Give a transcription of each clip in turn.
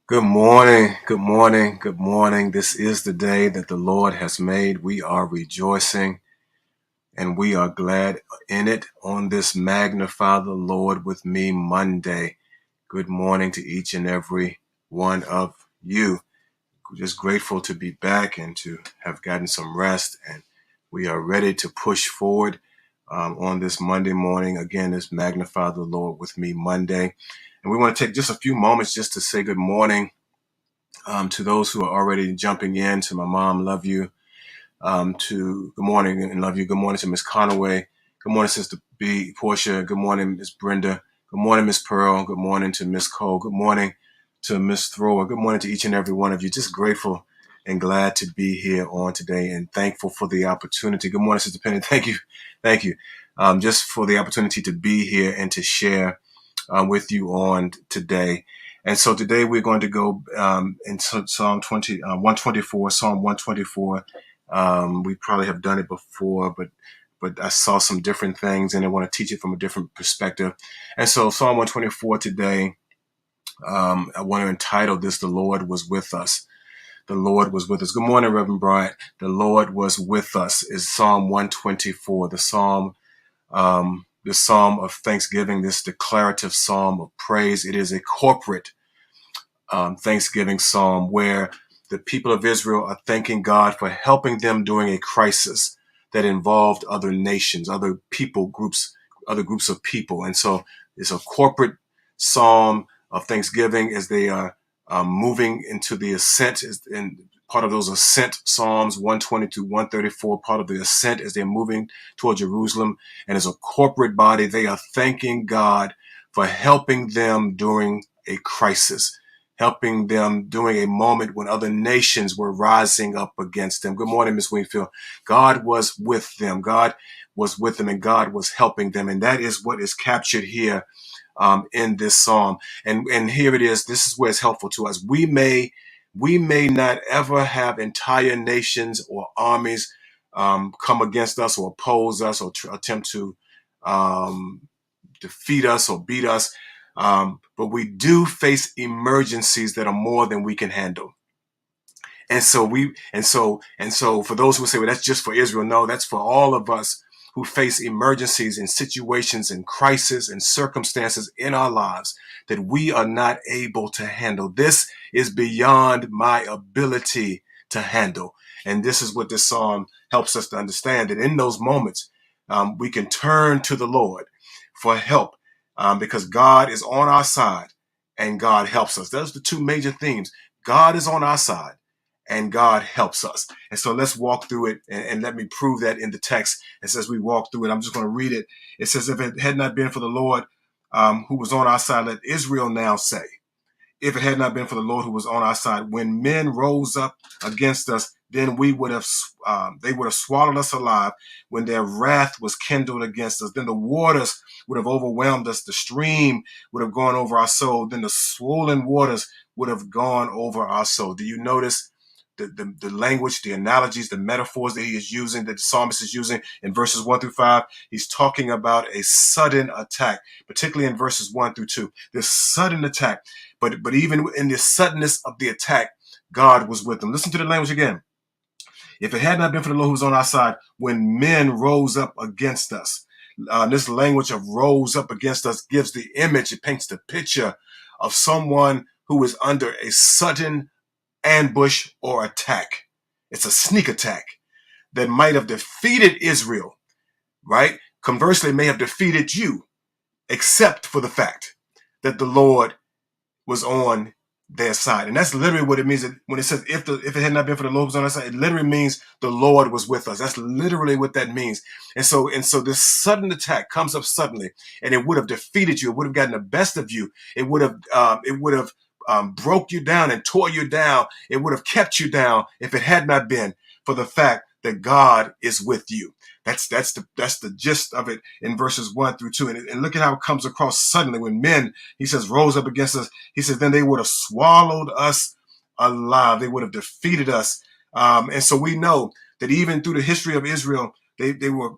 Good morning, good morning, good morning. This is the day that the Lord has made. We are rejoicing and we are glad in it on this Magnify the Lord with Me Monday. Good morning to each and every one of you. Just grateful to be back and to have gotten some rest, and we are ready to push forward on this Monday morning. Again, this Magnify the Lord with Me Monday. And we want to take just a few moments just to say good morning to those who are already jumping in. To my mom, love you. To good morning and love you. Good morning to Miss Conaway. Good morning, Sister B, Portia. Good morning, Miss Brenda. Good morning, Miss Pearl. Good morning to Miss Cole. Good morning to Miss Thrower. Good morning to each and every one of you. Just grateful and glad to be here on today and thankful for the opportunity. Good morning, Sister Penny. Thank you. Thank you. Just for the opportunity to be here and to share with you on today. And so today we're going to go in Psalm 124, Psalm 124. We probably have done it before, but I saw some different things and I want to teach it from a different perspective. And so Psalm 124 today, I want to entitle this, The Lord Was With Us. The Lord was with us. Good morning, Reverend Bryant. The Lord was with us is Psalm 124, the psalm of thanksgiving, this declarative psalm of praise. It is a corporate Thanksgiving psalm where the people of Israel are thanking God for helping them during a crisis that involved other nations, other people groups, other groups of people. And so it's a corporate psalm of thanksgiving as they are moving into the ascent. And part of those ascent psalms 120 to 134, part of the ascent as they're moving toward Jerusalem. And as a corporate body, they are thanking God for helping them during a crisis, helping them during a moment when other nations were rising up against them. Good morning, Miss Wingfield. God was with them. God was with them and God was helping them. And that is what is captured here in this psalm. And here it is. This is where it's helpful to us. We may not ever have entire nations or armies come against us or oppose us or attempt to um, defeat us or beat us. But we do face emergencies that are more than we can handle. And so for those who say, well, that's just for Israel. No, that's for all of us who face emergencies and situations and crises and circumstances in our lives that we are not able to handle. This is beyond my ability to handle. And this is what this psalm helps us to understand, that in those moments, we can turn to the Lord for help because God is on our side and God helps us. Those are the two major themes. God is on our side and God helps us. And so let's walk through it and let me prove that in the text. It says we walk through it. I'm just going to read it. It says, if it had not been for the Lord who was on our side, let Israel now say, if it had not been for the Lord who was on our side, when men rose up against us, then they would have swallowed us alive. When their wrath was kindled against us, then the waters would have overwhelmed us. The stream would have gone over our soul. Then the swollen waters would have gone over our soul. Do you notice the language, the analogies, the metaphors that he is using, that the psalmist is using in verses 1 through 5? He's talking about a sudden attack, particularly in verses 1 through 2. This sudden attack. But even in the suddenness of the attack, God was with them. Listen to the language again. If it had not been for the Lord who was on our side, when men rose up against us, this language of rose up against us gives the image, it paints the picture of someone who is under a sudden ambush or attack. It's a sneak attack that might have defeated Israel, right? Conversely, it may have defeated you, except for the fact that the Lord was on their side. And that's literally what it means when it says, if it had not been for the Lord was on our side, it literally means the Lord was with us. That's literally what that means. And so this sudden attack comes up suddenly, and it would have defeated you. It would have gotten the best of you. It would have broke you down and tore you down. It would have kept you down if it had not been for the fact that God is with you. That's the gist of it in verses 1 through 2. And look at how it comes across suddenly when men, he says, rose up against us. He says, then they would have swallowed us alive. They would have defeated us. And so we know that even through the history of Israel, they were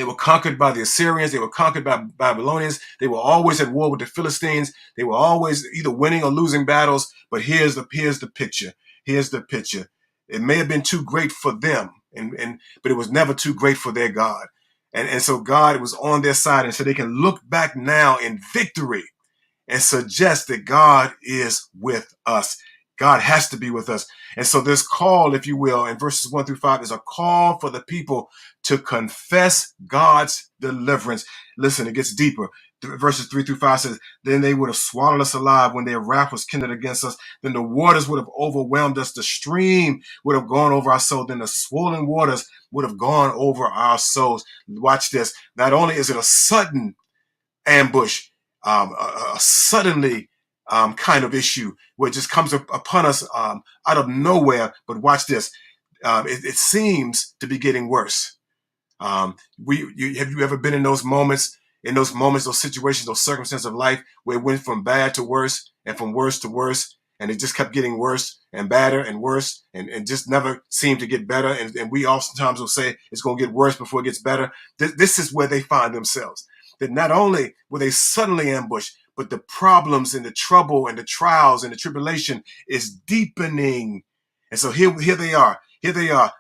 They were conquered by the Assyrians. They were conquered by Babylonians. They were always at war with the Philistines. They were always either winning or losing battles. But here's the picture. Here's the picture. It may have been too great for them, but it was never too great for their God. And so God was on their side, and so they can look back now in victory and suggest that God is with us. God has to be with us. And so this call, if you will, in verses 1 through 5 is a call for the people to confess God's deliverance. Listen, it gets deeper. Verses 3 through 5 says, then they would have swallowed us alive when their wrath was kindled against us. Then the waters would have overwhelmed us. The stream would have gone over our soul. Then the swollen waters would have gone over our souls. Watch this. Not only is it a sudden ambush, a suddenly kind of issue where it just comes upon us out of nowhere. But watch this. It seems to be getting worse. Have you ever been in those moments, those situations, those circumstances of life where it went from bad to worse and from worse to worse, and it just kept getting worse and badder and worse and just never seemed to get better. And we oftentimes will say it's going to get worse before it gets better. This is where they find themselves. That not only were they suddenly ambushed, but the problems and the trouble and the trials and the tribulation is deepening. And so here they are. Here they are,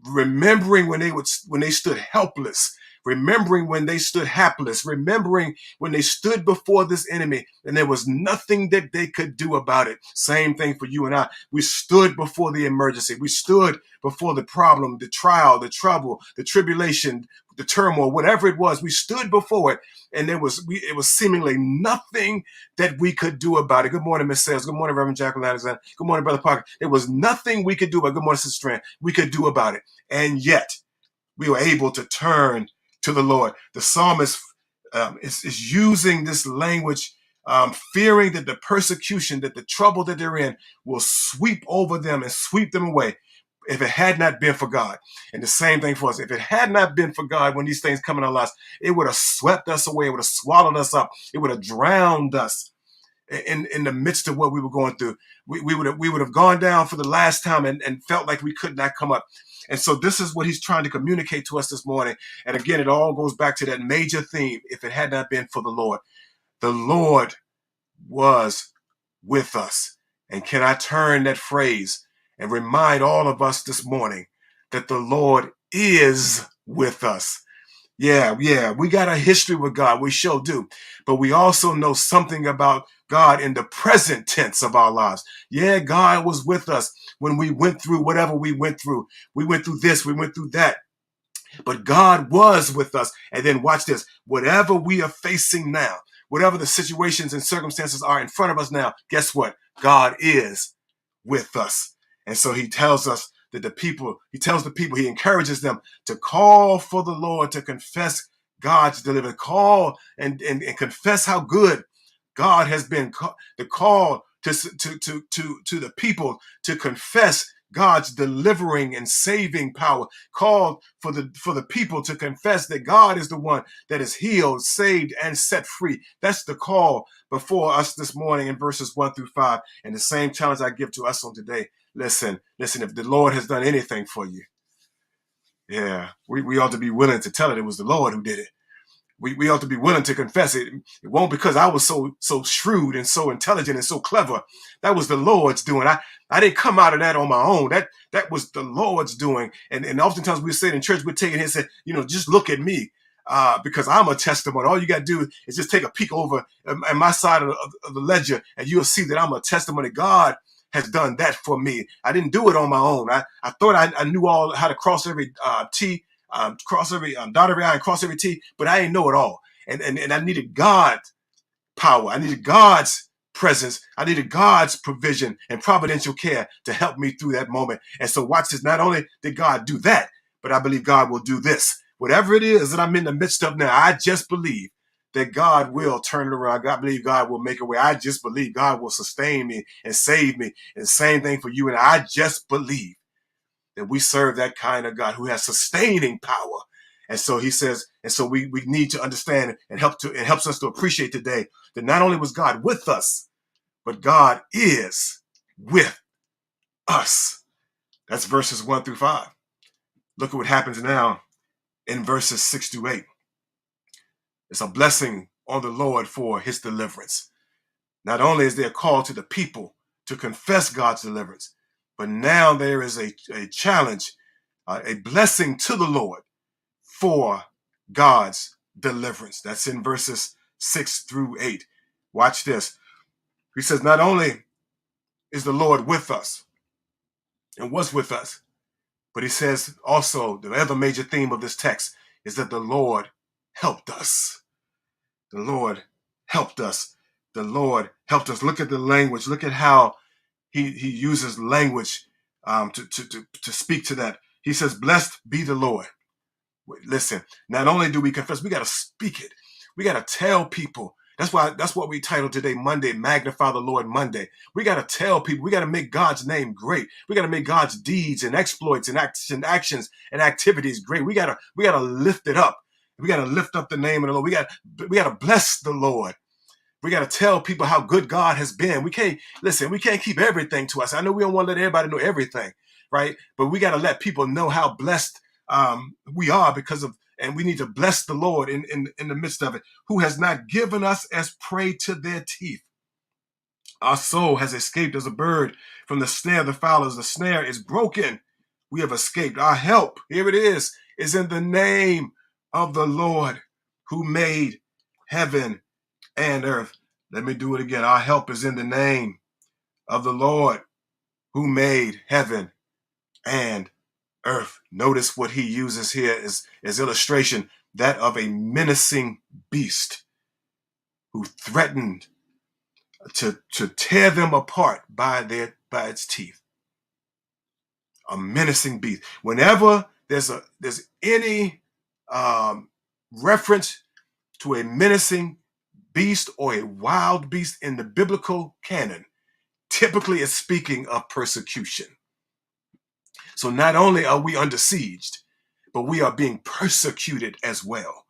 remembering when they stood helpless, remembering when they stood hapless, remembering when they stood before this enemy and there was nothing that they could do about it. Same thing for you and I. We stood before the emergency. We stood before the problem, the trial, the trouble, the tribulation, the turmoil, whatever it was. We stood before it, and it was seemingly nothing that we could do about it. Good morning, Miss Sales. Good morning, Reverend Jacqueline Alexander. Good morning, Brother Parker. There was nothing we could do about it. Good morning, Sister Strand. We could do about it. And yet, we were able to turn to the Lord. The psalmist is using this language, fearing that the persecution, that the trouble that they're in will sweep over them and sweep them away if it had not been for God. And the same thing for us. If it had not been for God, when these things come in our lives, it would have swept us away. It would have swallowed us up. It would have drowned us in the midst of what we were going through. We would have gone down for the last time and felt like we could not come up. And so this is what he's trying to communicate to us this morning. And again, it all goes back to that major theme. If it had not been for the Lord was with us. And can I turn that phrase and remind all of us this morning that the Lord is with us? Yeah, we got a history with God. We sure do. But we also know something about God in the present tense of our lives. Yeah, God was with us when we went through whatever we went through. We went through this, we went through that. But God was with us. And then watch this. Whatever we are facing now, whatever the situations and circumstances are in front of us now, guess what? God is with us. And so he tells us that he encourages them to call for the Lord, to confess God's deliverance, call and confess how good God has been. The call to the people to confess God's delivering and saving power. Called for the people to confess that God is the one that is healed, saved, and set free. That's the call before us this morning in verses 1 through 5. And the same challenge I give to us on today. Listen, if the Lord has done anything for you, yeah, we ought to be willing to tell it was the Lord who did it. We ought to be willing to confess it. It won't because I was so shrewd and so intelligent and so clever. That was the Lord's doing. I didn't come out of that on my own. That was the Lord's doing. And oftentimes we say in church, we're taking it and say, just look at me. Because I'm a testimony. All you got to do is just take a peek over at my side of the ledger, and you'll see that I'm a testimony. God has done that for me. I didn't do it on my own. I thought I knew all how to cross every T, cross every dot every I and cross every T, but I didn't know it all. And I needed God's power. I needed God's presence. I needed God's provision and providential care to help me through that moment. And so watch this. Not only did God do that, but I believe God will do this. Whatever it is that I'm in the midst of now, I just believe that God will turn it around. I believe God will make a way. I just believe God will sustain me and save me. And the same thing for you. And I just believe that we serve that kind of God who has sustaining power. And so he says, and so we need to understand and it helps us to appreciate today that not only was God with us, but God is with us. That's verses 1 through 5. Look at what happens now in verses 6 through 8. It's a blessing on the Lord for his deliverance. Not only is there a call to the people to confess God's deliverance, but now there is a challenge, a blessing to the Lord for God's deliverance. That's in verses 6 through 8. Watch this. He says, not only is the Lord with us and was with us, but he says also the other major theme of this text is that the Lord helped us. The Lord helped us. The Lord helped us. Look at the language. Look at how he uses language to speak to that. He says, blessed be the Lord. Listen, not only do we confess, we got to speak it. We got to tell people. That's what we titled today, Monday, Magnify the Lord Monday. We got to tell people. We got to make God's name great. We got to make God's deeds and exploits and actions and activities great. We got to lift it up. We got to lift up the name of the Lord. We got to bless the Lord. We got to tell people how good God has been. We can't keep everything to us. I know we don't want to let everybody know everything, right? But we got to let people know how blessed we are and we need to bless the Lord in the midst of it, who has not given us as prey to their teeth. Our soul has escaped as a bird from the snare of the fowlers. The snare is broken. We have escaped. Our help, here it is in the name of the Lord who made heaven and earth. Let me do it again. Our help is in the name of the Lord who made heaven and earth. Notice what he uses here as illustration, that of a menacing beast who threatened to tear them apart by its teeth. A menacing beast. Whenever there's any reference to a menacing beast or a wild beast in the biblical canon, typically it's speaking of persecution. So not only are we under siege, but we are being persecuted as well.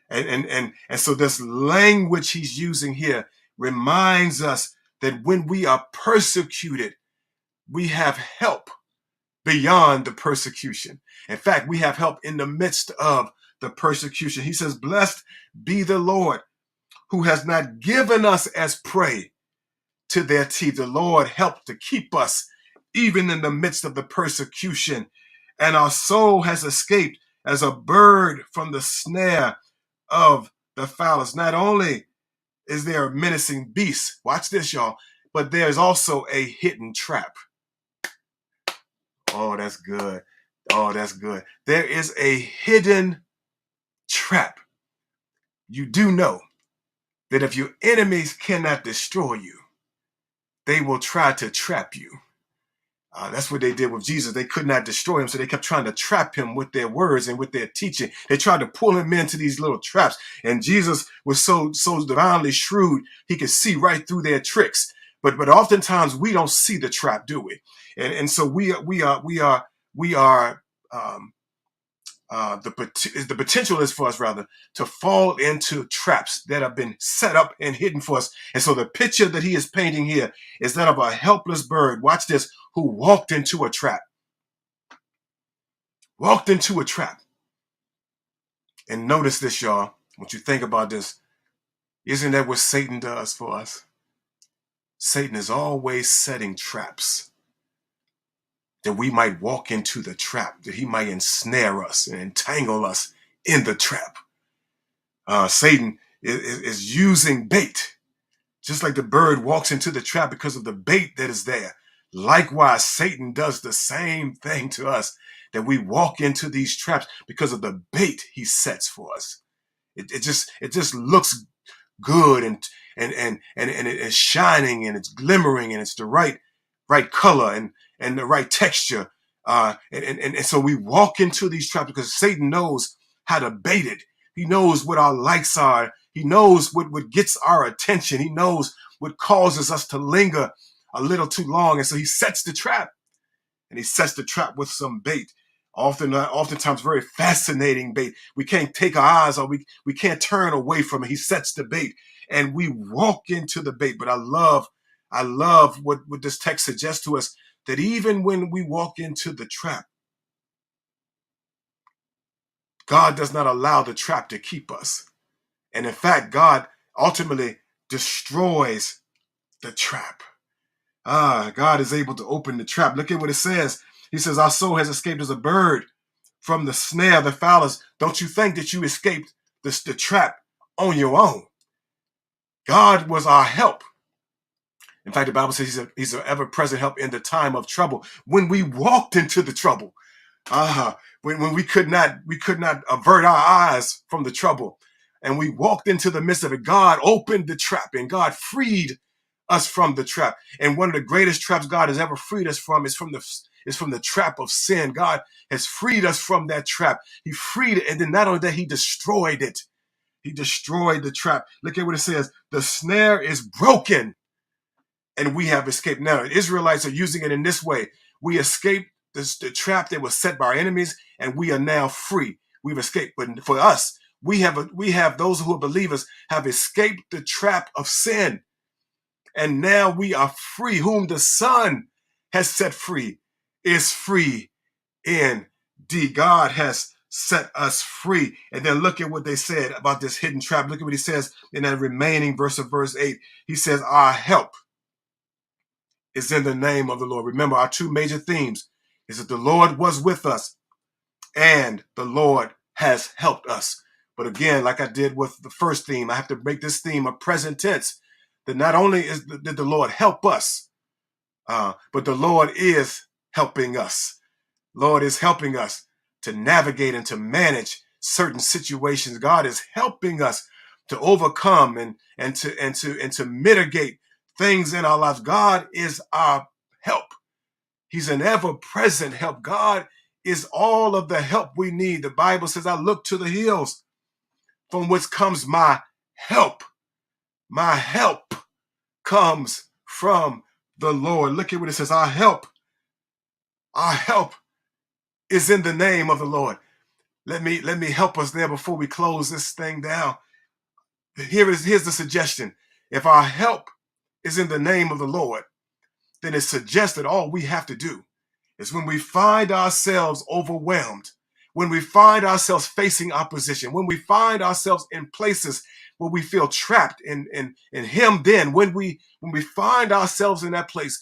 And so this language he's using here reminds us that when we are persecuted, we have help beyond the persecution. In fact, we have help in the midst of the persecution. He says, blessed be the Lord who has not given us as prey to their teeth. The Lord helped to keep us even in the midst of the persecution. And our soul has escaped as a bird from the snare of the fowlers. Not only is there a menacing beast, watch this, y'all, but there's also a hidden trap. Oh, that's good. Oh, that's good. There is a hidden trap. You do know that if your enemies cannot destroy you, they will try to trap you. That's what they did with Jesus. They could not destroy him, so they kept trying to trap him with their words and with their teaching. They tried to pull him into these little traps, and Jesus was so divinely shrewd, he could see right through their tricks. But oftentimes we don't see the trap, do we? And so we are the potential is for us rather to fall into traps that have been set up and hidden for us. And so the picture that he is painting here is that of a helpless bird. Watch this, who walked into a trap. Walked into a trap. And notice this, y'all. When you think about this, isn't that what Satan does for us? Satan is always setting traps that we might walk into the trap, that he might ensnare us and entangle us in the trap. Satan is using bait, just like the bird walks into the trap because of the bait that is there. Likewise, Satan does the same thing to us, that we walk into these traps because of the bait he sets for us. It just looks good and it is shining and it's glimmering and it's the right color and the right texture. And so we walk into these traps because Satan knows how to bait it. He knows what our likes are. He knows what gets our attention. He knows what causes us to linger a little too long. And so he sets the trap, and he sets the trap with some bait. Oftentimes very fascinating bait. We can't take our eyes off. We can't turn away from it. He sets the bait and we walk into the bait. But I love what this text suggests to us, that even when we walk into the trap, God does not allow the trap to keep us. And in fact, God ultimately destroys the trap. God is able to open the trap. Look at what it says. He says, our soul has escaped as a bird from the snare of the fowlers. Don't you think that you escaped the trap on your own? God was our help. In fact, the Bible says he's an ever-present help in the time of trouble. When we walked into the trouble, when we could not avert our eyes from the trouble, and we walked into the midst of it, God opened the trap and God freed us from the trap. And one of the greatest traps God has ever freed us from is from the trap of sin. God has freed us from that trap. He freed it, and then not only that, he destroyed it. He destroyed the trap. Look at what it says. The snare is broken and we have escaped. Now, the Israelites are using it in this way. We escaped the trap that was set by our enemies, and we are now free. We've escaped. But for us, we have those who are believers have escaped the trap of sin. And now we are free. Whom the Son has set free is free indeed. God has set us free. And then look at what they said about this hidden trap. Look at what he says in that remaining verse of verse 8. He says, our help is in the name of the Lord. Remember, our two major themes is that the Lord was with us and the Lord has helped us. But again, like I did with the first theme, I have to make this theme a present tense, that not only did the Lord help us, but the Lord is helping us. Lord is helping us to navigate and to manage certain situations. God is helping us to overcome and to mitigate things in our lives. God is our help. He's an ever-present help. God is all of the help we need. The Bible says, I look to the hills from which comes my help. My help comes from the Lord. Look at what it says. Our help is in the name of the Lord. Let me help us there before we close this thing down. Here's the suggestion. If our help is in the name of the Lord, then it suggests that all we have to do is when we find ourselves overwhelmed, when we find ourselves facing opposition, when we find ourselves in places where we feel trapped and hemmed in, when we find ourselves in that place,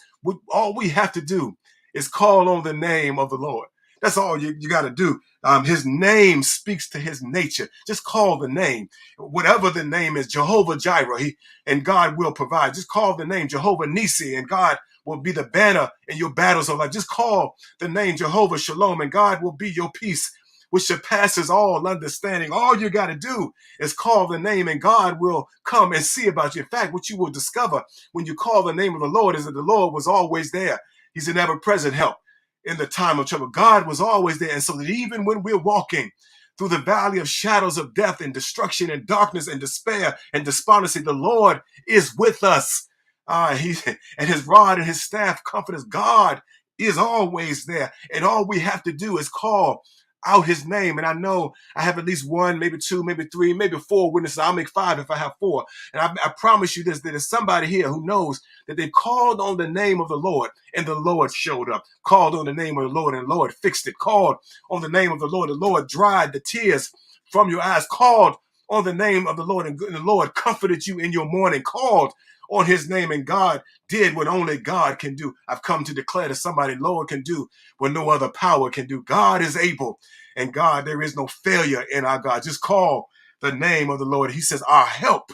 all we have to do is call on the name of the Lord. That's all you got to do. His name speaks to his nature. Just call the name. Whatever the name is, Jehovah Jireh, and God will provide. Just call the name Jehovah Nisi, and God will be the banner in your battles of life. Just call the name Jehovah Shalom, and God will be your peace, which surpasses all understanding. All you got to do is call the name, and God will come and see about you. In fact, what you will discover when you call the name of the Lord is that the Lord was always there. He's an ever-present help in the time of trouble. God was always there. And so that even when we're walking through the valley of shadows of death and destruction and darkness and despair and despondency, the Lord is with us. And his rod and his staff comfort us. God is always there. And all we have to do is call out his name. And I know I have at least one, maybe two, maybe three, maybe four witnesses. I'll make five if I have four. And I promise you this, that there's somebody here who knows that they called on the name of the Lord and the Lord showed up. Called on the name of the Lord and the Lord fixed it. Called on the name of the Lord dried the tears from your eyes. Called on the name of the Lord and the Lord comforted you in your mourning. Called on his name, and God did what only God can do. I've come to declare to somebody, Lord can do what no other power can do. God is able, and God, there is no failure in our God. Just call the name of the Lord. He says, our help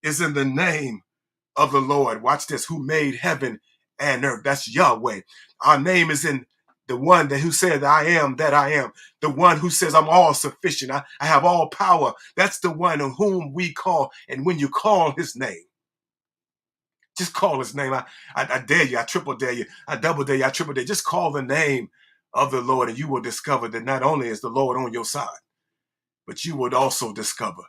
is in the name of the Lord. Watch this, who made heaven and earth. That's Yahweh. Our name is in the one who said, I am that I am. The one who says, I'm all sufficient. I have all power. That's the one on whom we call. And when you call his name, just call his name. I dare you. I triple dare you. I double dare you. I triple dare you. Just call the name of the Lord, and you will discover that not only is the Lord on your side, but you would also discover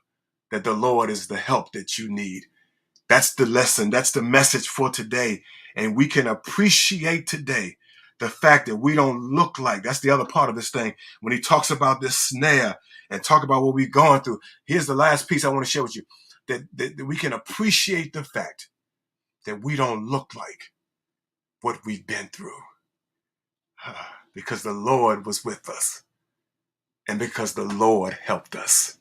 that the Lord is the help that you need. That's the lesson. That's the message for today. And we can appreciate today the fact that we don't look like, that's the other part of this thing. When he talks about this snare and talk about what we've gone through, here's the last piece I want to share with you, that we can appreciate the fact that we don't look like what we've been through because the Lord was with us and because the Lord helped us.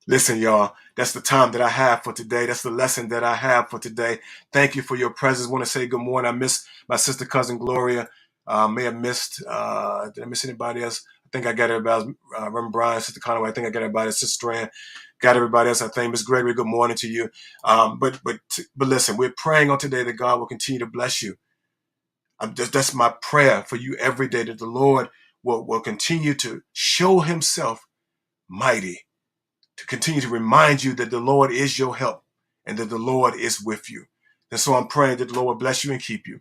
Listen, y'all, that's the time that I have for today. That's the lesson that I have for today. Thank you for your presence. I want to say good morning. I miss my sister, cousin Gloria. May have missed, did I miss anybody else? I think I got everybody else. Reverend Brian, Sister Conway. I think I got everybody else. Sister Strand. Got everybody else. I think Miss Gregory, good morning to you. But listen, we're praying on today that God will continue to bless you. That's my prayer for you every day, that the Lord will continue to show himself mighty, to continue to remind you that the Lord is your help and that the Lord is with you. And so I'm praying that the Lord will bless you and keep you,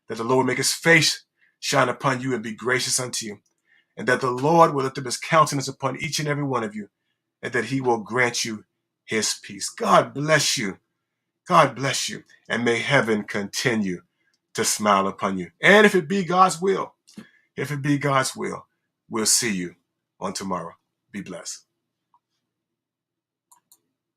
that the Lord will make his face shine upon you and be gracious unto you, and that the Lord will lift up his countenance upon each and every one of you, and that he will grant you his peace. God bless you. God bless you. And may heaven continue to smile upon you. And if it be God's will, we'll see you on tomorrow. Be blessed.